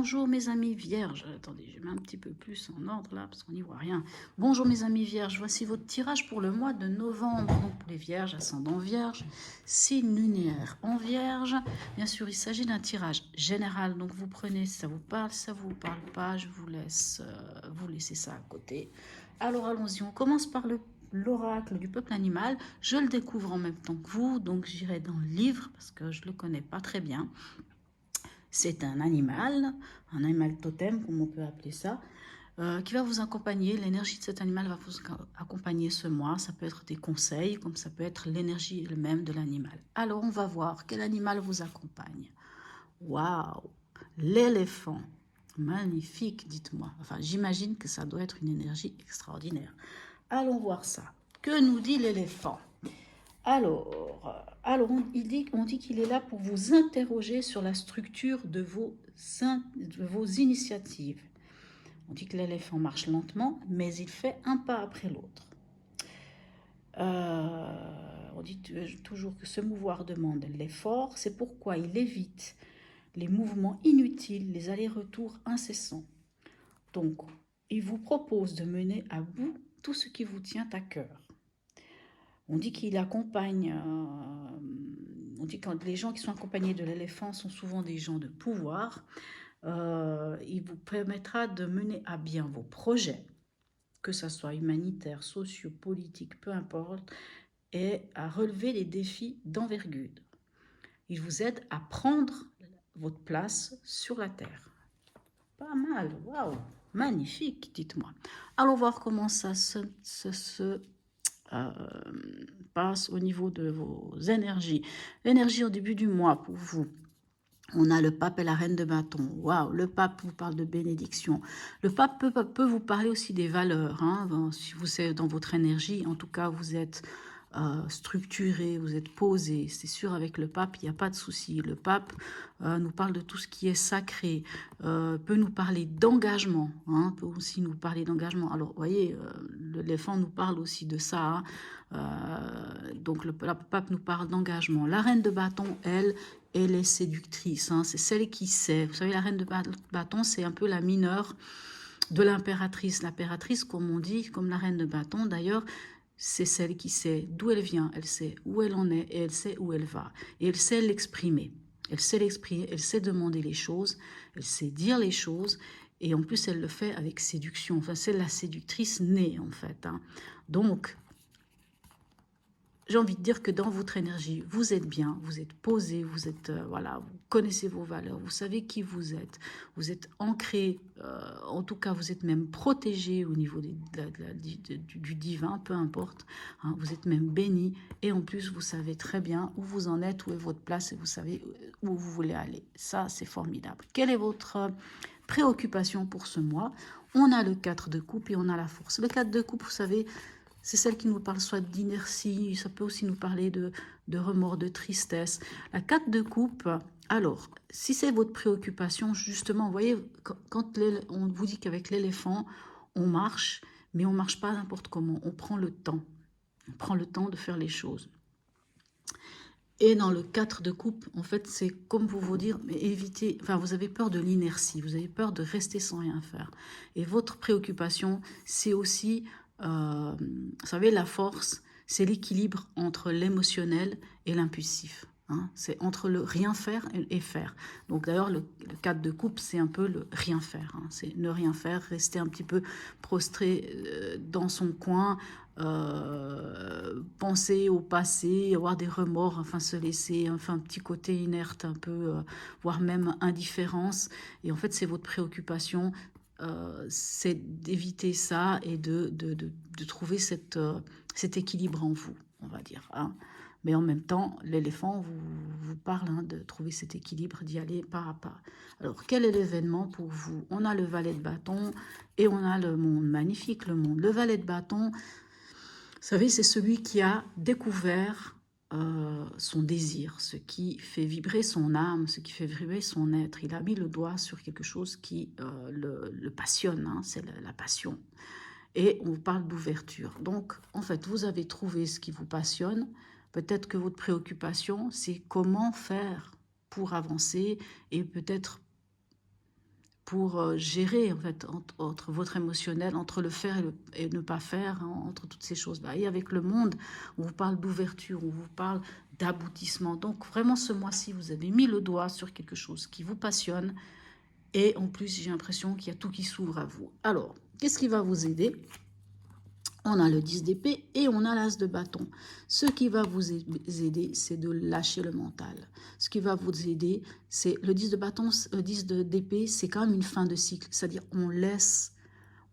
Bonjour mes amis vierges. Attendez, je mets un petit peu plus en ordre là parce qu'on n'y voit rien. Bonjour mes amis vierges, voici votre tirage pour le mois de novembre. Donc pour les vierges, ascendant vierge, signe lunaire en vierge. Bien sûr, il s'agit d'un tirage général. Donc vous prenez si ça vous parle, si ça vous parle pas, je vous laisse vous laisser ça à côté. Alors allons-y, on commence par l'oracle du peuple animal. Je le découvre en même temps que vous, donc j'irai dans le livre parce que je le connais pas très bien. C'est un animal totem, comme on peut appeler ça, qui va vous accompagner. L'énergie de cet animal va vous accompagner ce mois. Ça peut être des conseils, comme ça peut être l'énergie elle-même de l'animal. Alors, on va voir quel animal vous accompagne. Waouh, l'éléphant. Magnifique, dites-moi. Enfin, j'imagine que ça doit être une énergie extraordinaire. Allons voir ça. Que nous dit l'éléphant? Alors on dit qu'il est là pour vous interroger sur la structure de vos initiatives. On dit que l'éléphant marche lentement, mais il fait un pas après l'autre. On dit toujours que se mouvoir demande l'effort, c'est pourquoi il évite les mouvements inutiles, les allers-retours incessants. Donc, il vous propose de mener à bout tout ce qui vous tient à cœur. On dit qu'il accompagne, on dit que les gens qui sont accompagnés de l'éléphant sont souvent des gens de pouvoir. Il vous permettra de mener à bien vos projets, que ce soit humanitaires, sociaux, politiques, peu importe, et à relever les défis d'envergure. Il vous aide à prendre votre place sur la Terre. Pas mal, waouh, magnifique, dites-moi. Allons voir comment ça se passe au niveau de vos énergies. L'énergie au début du mois pour vous. On a le pape et la reine de bâton. Waouh, le pape vous parle de bénédiction. Le pape peut vous parler aussi des valeurs. Hein. Si vous êtes dans votre énergie, en tout cas, vous êtes structuré, vous êtes posé. C'est sûr, avec le pape, il n'y a pas de souci. Le pape nous parle de tout ce qui est sacré, peut nous parler d'engagement, hein, peut aussi nous parler d'engagement. Alors, vous voyez, l'éléphant nous parle aussi de ça. Hein. Donc, le pape nous parle d'engagement. La reine de bâton, elle est séductrice. Hein, c'est celle qui sait. Vous savez, la reine de bâton, c'est un peu la mineure de l'impératrice. L'impératrice, comme on dit, comme la reine de bâton, d'ailleurs, c'est celle qui sait d'où elle vient, elle sait où elle en est et elle sait où elle va. Et elle sait l'exprimer. Elle sait l'exprimer, elle sait demander les choses, elle sait dire les choses. Et en plus, elle le fait avec séduction. Enfin, c'est la séductrice née, en fait. Hein. Donc, j'ai envie de dire que dans votre énergie, vous êtes bien, vous êtes posé, vous êtes voilà, vous connaissez vos valeurs, vous savez qui vous êtes ancré, en tout cas vous êtes même protégé au niveau du divin, peu importe, hein, vous êtes même béni et en plus vous savez très bien où vous en êtes, où est votre place et vous savez où vous voulez aller. Ça c'est formidable. Quelle est votre préoccupation pour ce mois? On a le 4 de coupe et on a la force. Le 4 de coupe, vous savez, c'est celle qui nous parle soit d'inertie, ça peut aussi nous parler de remords, de tristesse. La 4 de coupe, alors, si c'est votre préoccupation, justement, vous voyez, quand on vous dit qu'avec l'éléphant, on marche, mais on ne marche pas n'importe comment, on prend le temps. On prend le temps de faire les choses. Et dans le 4 de coupe, en fait, c'est comme pour vous dire, mais évitez, enfin, vous avez peur de l'inertie, vous avez peur de rester sans rien faire. Et votre préoccupation, c'est aussi, vous savez, la force, c'est l'équilibre entre l'émotionnel et l'impulsif. Hein. C'est entre le rien faire et faire. Donc d'ailleurs, le 4 de coupe, c'est un peu le rien faire. Hein. C'est ne rien faire, rester un petit peu prostré dans son coin, penser au passé, avoir des remords, enfin se laisser, enfin un petit côté inerte, un peu, voire même indifférence. Et en fait, c'est votre préoccupation, c'est d'éviter ça et de trouver cet équilibre en vous, on va dire. Hein. Mais en même temps, l'éléphant vous parle hein, de trouver cet équilibre, d'y aller pas à pas. Alors, quel est l'événement pour vous? On a le valet de bâton et on a le monde. Magnifique, le monde. Le valet de bâton, vous savez, c'est celui qui a découvert son désir, ce qui fait vibrer son âme, ce qui fait vibrer son être. Il a mis le doigt sur quelque chose qui le passionne, hein, c'est la passion. Et on vous parle d'ouverture. Donc, en fait, vous avez trouvé ce qui vous passionne. Peut-être que votre préoccupation, c'est comment faire pour avancer et peut-être pour gérer en fait entre votre émotionnel, entre le faire et ne pas faire, hein, entre toutes ces choses-là. Et avec le monde, on vous parle d'ouverture, on vous parle d'aboutissement. Donc vraiment ce mois-ci, vous avez mis le doigt sur quelque chose qui vous passionne. Et en plus, j'ai l'impression qu'il y a tout qui s'ouvre à vous. Alors, qu'est-ce qui va vous aider? On a le 10 d'épée et on a l'as de bâton. Ce qui va vous aider, c'est de lâcher le mental. Ce qui va vous aider, c'est le 10 de bâton, le 10 d'épée, c'est quand même une fin de cycle. C'est-à-dire, on laisse,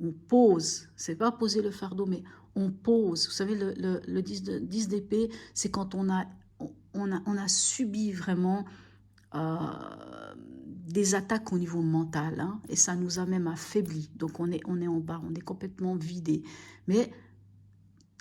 on pose. C'est pas poser le fardeau, mais on pose. Vous savez, le 10 d'épée, c'est quand on a subi vraiment des attaques au niveau mental, hein, et ça nous a même affaiblis. Donc on est en bas, on est complètement vidé. Mais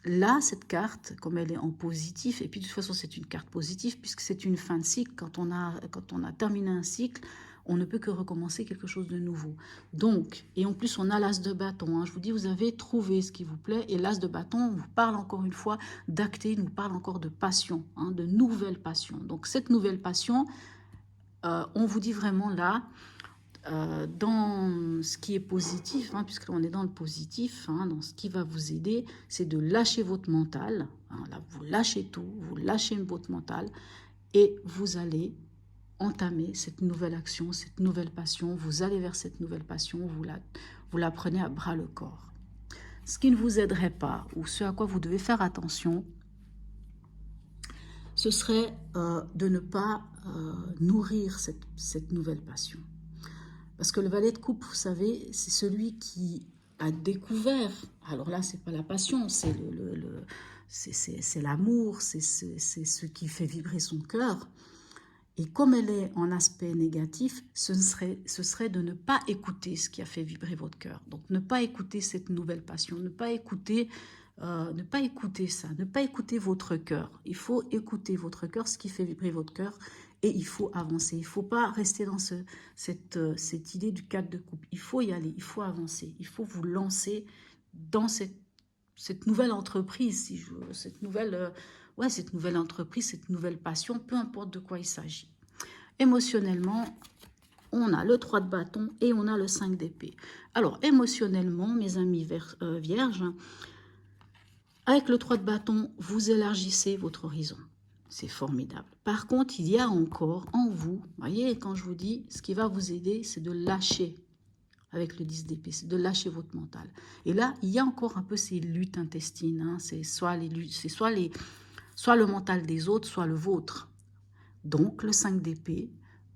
là, cette carte, comme elle est en positif, et puis de toute façon c'est une carte positive puisque c'est une fin de cycle, quand on a terminé un cycle, on ne peut que recommencer quelque chose de nouveau. Donc, et en plus on a l'as de bâton, hein. Je vous dis, vous avez trouvé ce qui vous plaît, et l'as de bâton vous parle encore une fois d'acter, nous parle encore de passion, hein, de nouvelles passions. Donc cette nouvelle passion, on vous dit vraiment là, dans ce qui est positif, hein, puisque on est dans le positif, hein, dans ce qui va vous aider, c'est de lâcher votre mental. Hein, là, vous lâchez tout, vous lâchez votre mental et vous allez entamer cette nouvelle action, cette nouvelle passion. Vous allez vers cette nouvelle passion, vous la prenez à bras le corps. Ce qui ne vous aiderait pas, ou ce à quoi vous devez faire attention, ce serait de ne pas nourrir cette nouvelle passion. Parce que le valet de coupe, vous savez, c'est celui qui a découvert. Alors là, c'est pas la passion, c'est l'amour, c'est ce qui fait vibrer son cœur. Et comme elle est en aspect négatif, ce serait de ne pas écouter ce qui a fait vibrer votre cœur. Donc ne pas écouter cette nouvelle passion, ne pas écouter ça, ne pas écouter votre cœur. Il faut écouter votre cœur, ce qui fait vibrer votre cœur, et il faut avancer. Il ne faut pas rester dans cette idée du 4 de coupe. Il faut y aller, il faut avancer, il faut vous lancer dans cette nouvelle entreprise, cette nouvelle entreprise, cette nouvelle passion, peu importe de quoi il s'agit. Émotionnellement, on a le 3 de bâton et on a le 5 d'épée. Alors, émotionnellement, mes amis vierges, avec le 3 de bâton, vous élargissez votre horizon. C'est formidable. Par contre, il y a encore en vous, voyez, quand je vous dis, ce qui va vous aider, c'est de lâcher avec le 10 d'épée, c'est de lâcher votre mental. Et là, il y a encore un peu ces luttes intestines. Hein, c'est soit le mental des autres, soit le vôtre. Donc, le 5 d'épée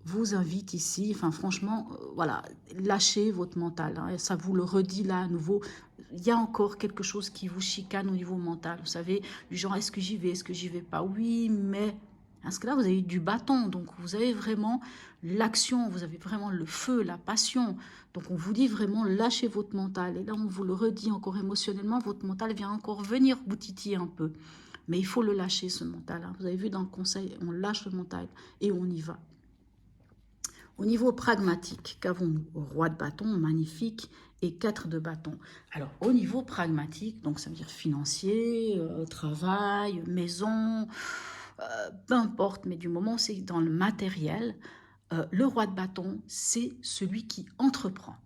vous invite ici, enfin franchement, voilà, lâchez votre mental. Hein, et ça vous le redit là à nouveau. Il y a encore quelque chose qui vous chicane au niveau mental. Vous savez, du genre, est-ce que j'y vais, est-ce que j'y vais pas? Oui, mais... Parce que là, vous avez du bâton, donc vous avez vraiment l'action, vous avez vraiment le feu, la passion. Donc on vous dit vraiment, lâchez votre mental. Et là, on vous le redit encore émotionnellement, votre mental vient encore venir vous titiller un peu. Mais il faut le lâcher, ce mental. Hein. Vous avez vu dans le conseil, on lâche le mental et on y va. Au niveau pragmatique, qu'avons-nous? Roi de bâton, magnifique, et 4 de bâton. Alors, au niveau pragmatique, donc ça veut dire financier, travail, maison, peu importe, mais du moment où c'est dans le matériel, le roi de bâton, c'est celui qui entreprend.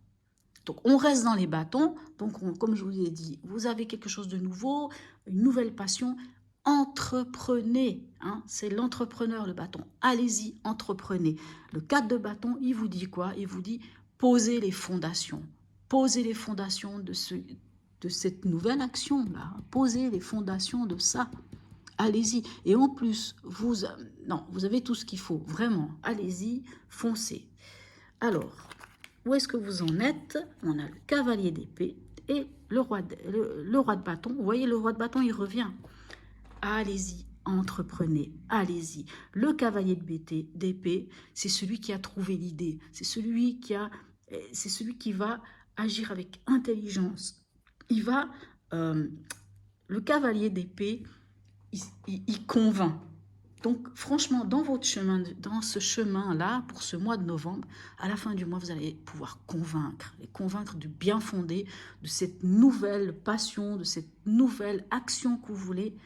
Donc, on reste dans les bâtons. Donc, comme je vous ai dit, vous avez quelque chose de nouveau, une nouvelle passion. Entreprenez, hein, c'est l'entrepreneur le bâton. Allez-y, entreprenez. Le 4 de bâton, il vous dit quoi? Il vous dit posez les fondations. Posez les fondations de cette nouvelle action-là. Posez les fondations de ça. Allez-y. Et en plus, vous avez tout ce qu'il faut. Vraiment, allez-y, foncez. Alors, où est-ce que vous en êtes? On a le cavalier d'épée et le roi de bâton. Vous voyez, le roi de bâton, il revient. Allez-y, entreprenez, allez-y. Le cavalier d'épée, c'est celui qui a trouvé l'idée. C'est celui qui va agir avec intelligence. Le cavalier d'épée, il convainc. Donc, franchement, dans ce chemin-là, pour ce mois de novembre, à la fin du mois, vous allez pouvoir convaincre du bien fondé, de cette nouvelle passion, de cette nouvelle action que vous voulez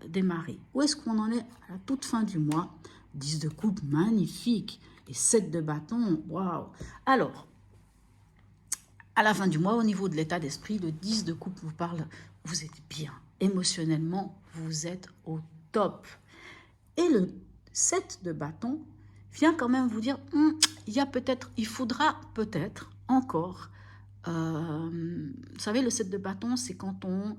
démarrer. Où est-ce qu'on en est à la toute fin du mois? 10 de coupe, magnifique. Et 7 de bâton, waouh. Alors, À la fin du mois, au niveau de l'état d'esprit, le 10 de coupe vous parle, vous êtes bien. Émotionnellement, vous êtes au top. Et le 7 de bâton vient quand même vous dire, il faudra peut-être encore, vous savez, le 7 de bâton, c'est quand on,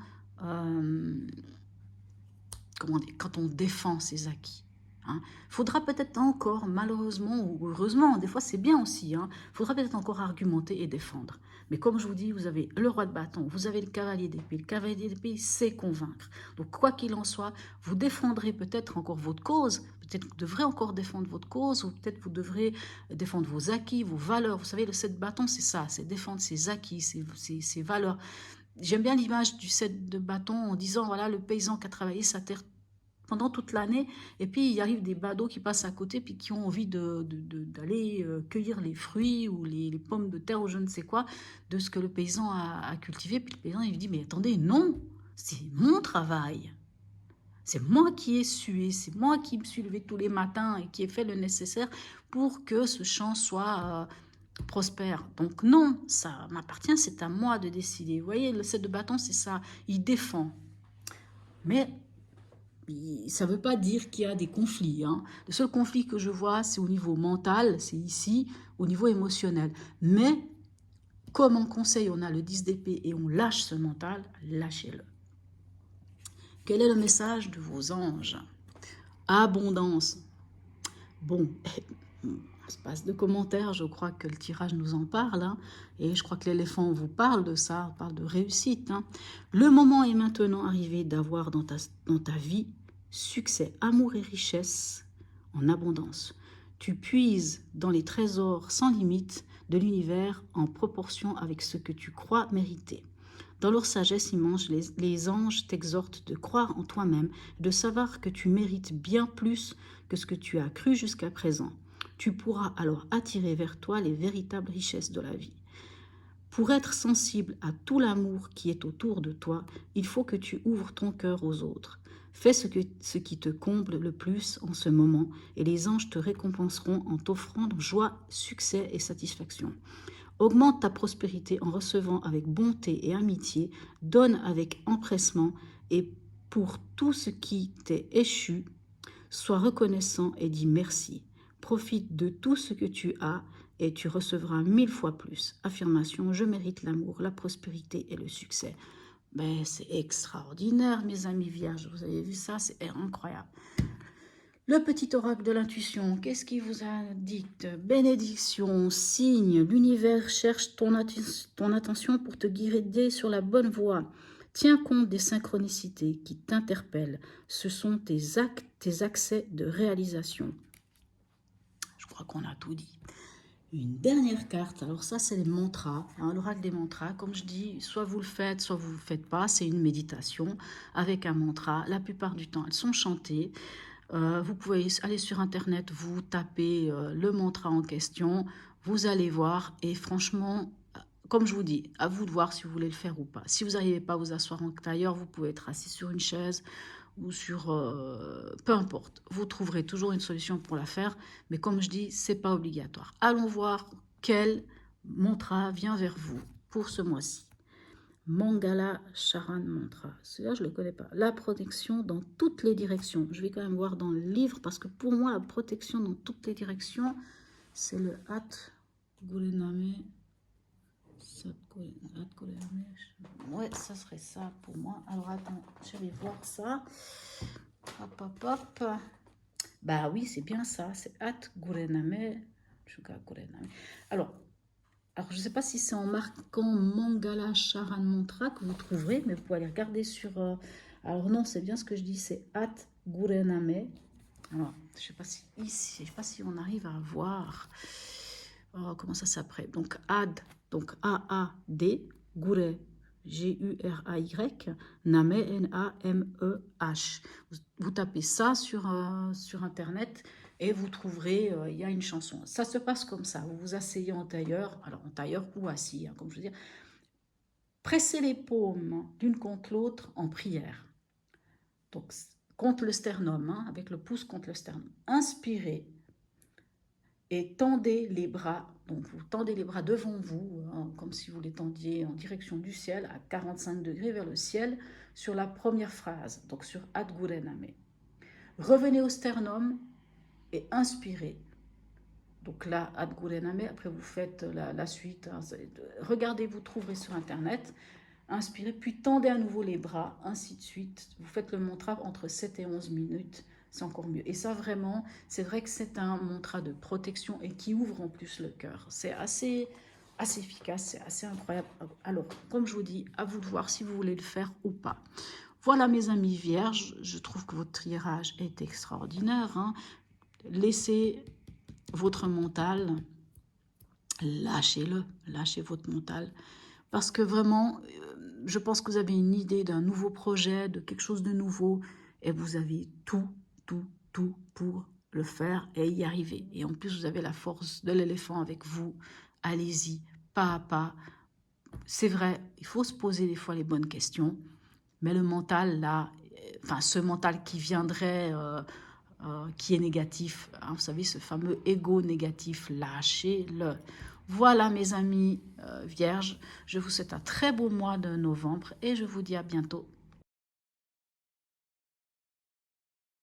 quand on défend ses acquis. Il faudra peut-être encore, malheureusement ou heureusement, des fois c'est bien aussi, faudra peut-être encore argumenter et défendre. Mais comme je vous dis, vous avez le roi de bâton, vous avez le cavalier d'épée. Le cavalier d'épée sait convaincre. Donc quoi qu'il en soit, vous défendrez peut-être encore votre cause. Peut-être que vous devrez encore défendre votre cause, ou peut-être vous devrez défendre vos acquis, vos valeurs. Vous savez, le 7 de bâton, c'est ça, c'est défendre ses acquis, ses valeurs. J'aime bien l'image du 7 de bâton en disant, voilà, le paysan qui a travaillé sa terre pendant toute l'année, et puis il arrive des badauds qui passent à côté, puis qui ont envie d'aller cueillir les fruits ou les pommes de terre ou je ne sais quoi, de ce que le paysan a cultivé. Puis le paysan, il dit, mais attendez, non, c'est mon travail. C'est moi qui ai sué, c'est moi qui me suis levé tous les matins et qui ai fait le nécessaire pour que ce champ soit prospère. Donc non, ça m'appartient, c'est à moi de décider. Vous voyez, le 7 de bâton, c'est ça, il défend. Mais ça ne veut pas dire qu'il y a des conflits. Le seul conflit que je vois, c'est au niveau mental, c'est ici, au niveau émotionnel. Mais comme en conseil, on a le 10 d'épée et on lâche ce mental, lâchez-le. Quel est le message de vos anges? Abondance. Bon, espace de commentaires, je crois que le tirage nous en parle, et je crois que l'éléphant vous parle de ça, parle de réussite. Le moment est maintenant arrivé d'avoir dans ta vie succès, amour et richesse en abondance. Tu puises dans les trésors sans limite de l'univers en proportion avec ce que tu crois mériter. Dans leur sagesse immense, les anges t'exhortent de croire en toi-même, de savoir que tu mérites bien plus que ce que tu as cru jusqu'à présent. Tu pourras alors attirer vers toi les véritables richesses de la vie. Pour être sensible à tout l'amour qui est autour de toi, il faut que tu ouvres ton cœur aux autres. Fais ce qui te comble le plus en ce moment, et les anges te récompenseront en t'offrant joie, succès et satisfaction. Augmente ta prospérité en recevant avec bonté et amitié, donne avec empressement, et pour tout ce qui t'est échu, sois reconnaissant et dis merci. Profite de tout ce que tu as et tu recevras 1000 fois plus. Affirmation, je mérite l'amour, la prospérité et le succès. Ben, c'est extraordinaire, mes amis vierges. Vous avez vu ça? C'est incroyable. Le petit oracle de l'intuition, qu'est-ce qui vous indique? Bénédiction, signe, l'univers cherche ton attention pour te guider sur la bonne voie. Tiens compte des synchronicités qui t'interpellent. Ce sont tes actes, tes accès de réalisation. Je crois qu'on a tout dit. Une dernière carte, alors ça c'est les mantras, l'oracle des mantras. Comme je dis, soit vous le faites, soit vous ne le faites pas. C'est une méditation avec un mantra. La plupart du temps, elles sont chantées. Vous pouvez aller sur internet, vous tapez le mantra en question, vous allez voir, et franchement, comme je vous dis, à vous de voir si vous voulez le faire ou pas. Si vous n'arrivez pas à vous asseoir en tailleur, vous pouvez être assis sur une chaise ou sur... peu importe, vous trouverez toujours une solution pour la faire, mais comme je dis, c'est pas obligatoire. Allons voir quel mantra vient vers vous pour ce mois-ci. Mangala Charan Mantra. Celui-là, je ne le connais pas. La protection dans toutes les directions. Je vais quand même voir dans le livre, parce que pour moi, la protection dans toutes les directions, c'est le At Gulename. Ouais, ça serait ça pour moi. Alors, attends, je vais voir ça. Hop, hop, hop. Bah oui, c'est bien ça. C'est At Gulename. Alors, je ne sais pas si c'est en marquant Mangala Charan Mantra que vous trouverez, mais vous pouvez aller regarder sur... alors non, c'est bien ce que je dis, c'est At Gurename. Alors, je ne sais pas si ici, je sais pas si on arrive à voir comment ça s'appelle. Donc Ad, donc A-A-D, Gure, G-U-R-A-Y, Name, N-A-M-E-H. Vous tapez ça sur Internet et vous trouverez, il y a une chanson. Ça se passe comme ça, vous vous asseyez en tailleur, alors en tailleur ou assis, comme je veux dire. Pressez les paumes l'une contre l'autre en prière. Donc, contre le sternum, avec le pouce contre le sternum. Inspirez. et tendez les bras. Donc, vous tendez les bras devant vous, hein, comme si vous les tendiez en direction du ciel, à 45 degrés vers le ciel, sur la première phrase, donc sur Ad Gurename. Revenez au sternum et inspirez. Donc là, Ad Gurename, après vous faites la suite. Hein, regardez, vous trouverez sur Internet. Inspirez, puis tendez à nouveau les bras, ainsi de suite. Vous faites le mantra entre 7 et 11 minutes, c'est encore mieux. Et ça, vraiment, c'est vrai que c'est un mantra de protection et qui ouvre en plus le cœur. C'est assez efficace, c'est assez incroyable. Alors, comme je vous dis, à vous de voir si vous voulez le faire ou pas. Voilà, mes amis vierges, je trouve que votre tirage est extraordinaire. Hein. Laissez votre mental, lâchez-le, lâchez votre mental. Parce que vraiment, je pense que vous avez une idée d'un nouveau projet, de quelque chose de nouveau, et vous avez tout pour le faire et y arriver. Et en plus, vous avez la force de l'éléphant avec vous. Allez-y, pas à pas. C'est vrai, il faut se poser des fois les bonnes questions, mais le mental, là, enfin, ce mental qui viendrait, qui est négatif, hein, vous savez, ce fameux ego négatif, lâchez-le. Voilà, mes amis vierges, je vous souhaite un très beau mois de novembre et je vous dis à bientôt